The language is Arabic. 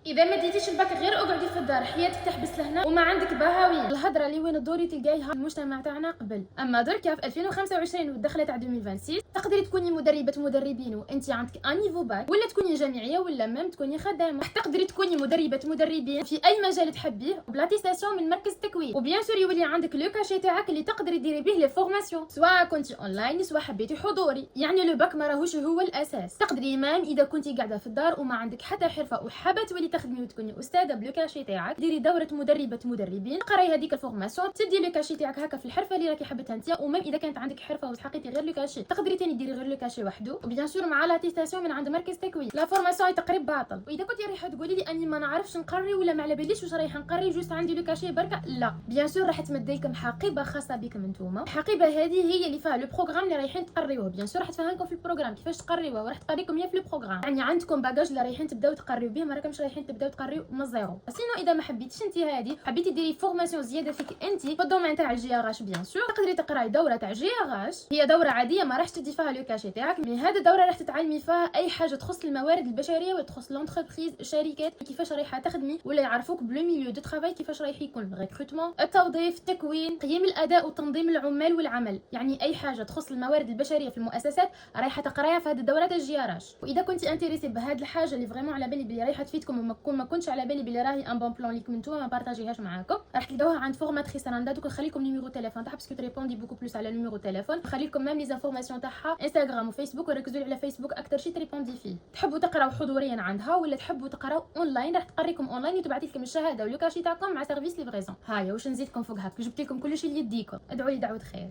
اذا ما ديتيش الباك غير اقعدي في الدار، حياتك تحبس لهنا وما عندك بهاوي. الهضره اللي وين الدوري تلقايها المجتمع تاعنا قبل، اما دركا في 2025 والدخله تاع 2026 تقدري تكوني مدربه مدربين وانت عندك ان نيفو باك، ولا تكوني جامعيه، ولا ميم تكوني خدامه. راح تقدري تكوني مدربه مدربين في اي مجال تحبيه بلاتيستاسيون من مركز التكوين، وبيان سور يولي عندك لو كاشي تاعك اللي تقدري ديري به لي فورماسيون، سواء كنتي اونلاين سواء حبيتي حضوري. يعني لو باك ما راهوش هو الاساس. تقدري مام اذا كنتي قاعده في الدار وما عندك حتى حرفه وحابه تولي تخدمي وتكوني استاذه بلو كاشي تاعك، ديري دوره مدربه مدربين، قراي هذيك الفورماسيون، تدي لو كاشي تاعك هكا في الحرفه اللي راكي حابتها انت. ومام اذا كانت عندك حرفه وتحققتي غير لو كاشي تقدري تاني ديري غير لو كاشي وحده، وبيان سور مع لاتيستاسيون من عند مركز تكوين. لا فورماسيون تقريب باطل. واذا كنتي رايحه تقولي لي اني ما نعرفش نقري ولا ما على باليش واش رايحه نقري جوست عندي لو كاشي بركه، لا بيان سور راح تمد لكم حقيبه خاصه بكم انتوما. الحقيبه هذه هي اللي فيها لو بروغرام اللي رايحين تقريوه. بيان سور راح تفهمكم في البروغرام كيفاش تقريوه، وراح تقريكم هي في البروغرام. يعني عندكم باجاج اللي رايحين تبداو تقريو به، ما راكمش رايحين تبداو تقريو من الزيرو. سينو اذا ما حبيتيش انت هذه، حبيتي ديري فورماسيون زياده فيك انت في الدومين تاع الجي ار اش، بيان سور تقدري تقراي دوره تاع جي ار اش. هي دوره عاديه ما راحش تدي فيها لو كاشي تاعك، مي هذه الدوره راح تتعلمي فيها اي حاجه تخص الموارد البشريه وتخص لونتربريز، الشركات كيفاش رايحه تخدمي، ولا يعرفوك بلو ميليو دو ترافاي كيفاش رايح يكون ريكروتمون، التوظيف، التكوين، قيم الاداء وتنظيم العمال والعمل. يعني اي حاجه تخص الموارد البشريه في المؤسسات رايحه تقرايها في هذه الدوره تاع الجي ار اش. واذا كنتي انتريسي بهذه الحاجه اللي فريمون على بالي بلي رايحه تفيدكم وما كنتش على بالي بلي راهي ان بون بلان ليكم نتوما ما بارطاجيهاش معاكم، راح تلقاوها عند فورماتريس رندا. دوك نخليكم نيميرو تليفون تاعها باسكو تريبوندي بوكو بلوس على نيميرو تليفون. نخلي لكم ميم لي زانفورماسيون تاعها انستغرام وفيسبوك، وركزوا على فيسبوك اكثر شيء تريبوندي فيه. تحبوا تقراو حضوريا عندها ولا تحبوا تقراو اونلاين، راح تقريكم اونلاين وتبعث لكم الشهاده ولو كاشي تاعكم مع سيرفيس ليفريزون. هايا واش نزيدكم فوق هكا، جبت لكم كل شيء اللي يديكم. ادعوا لي دعوه خير.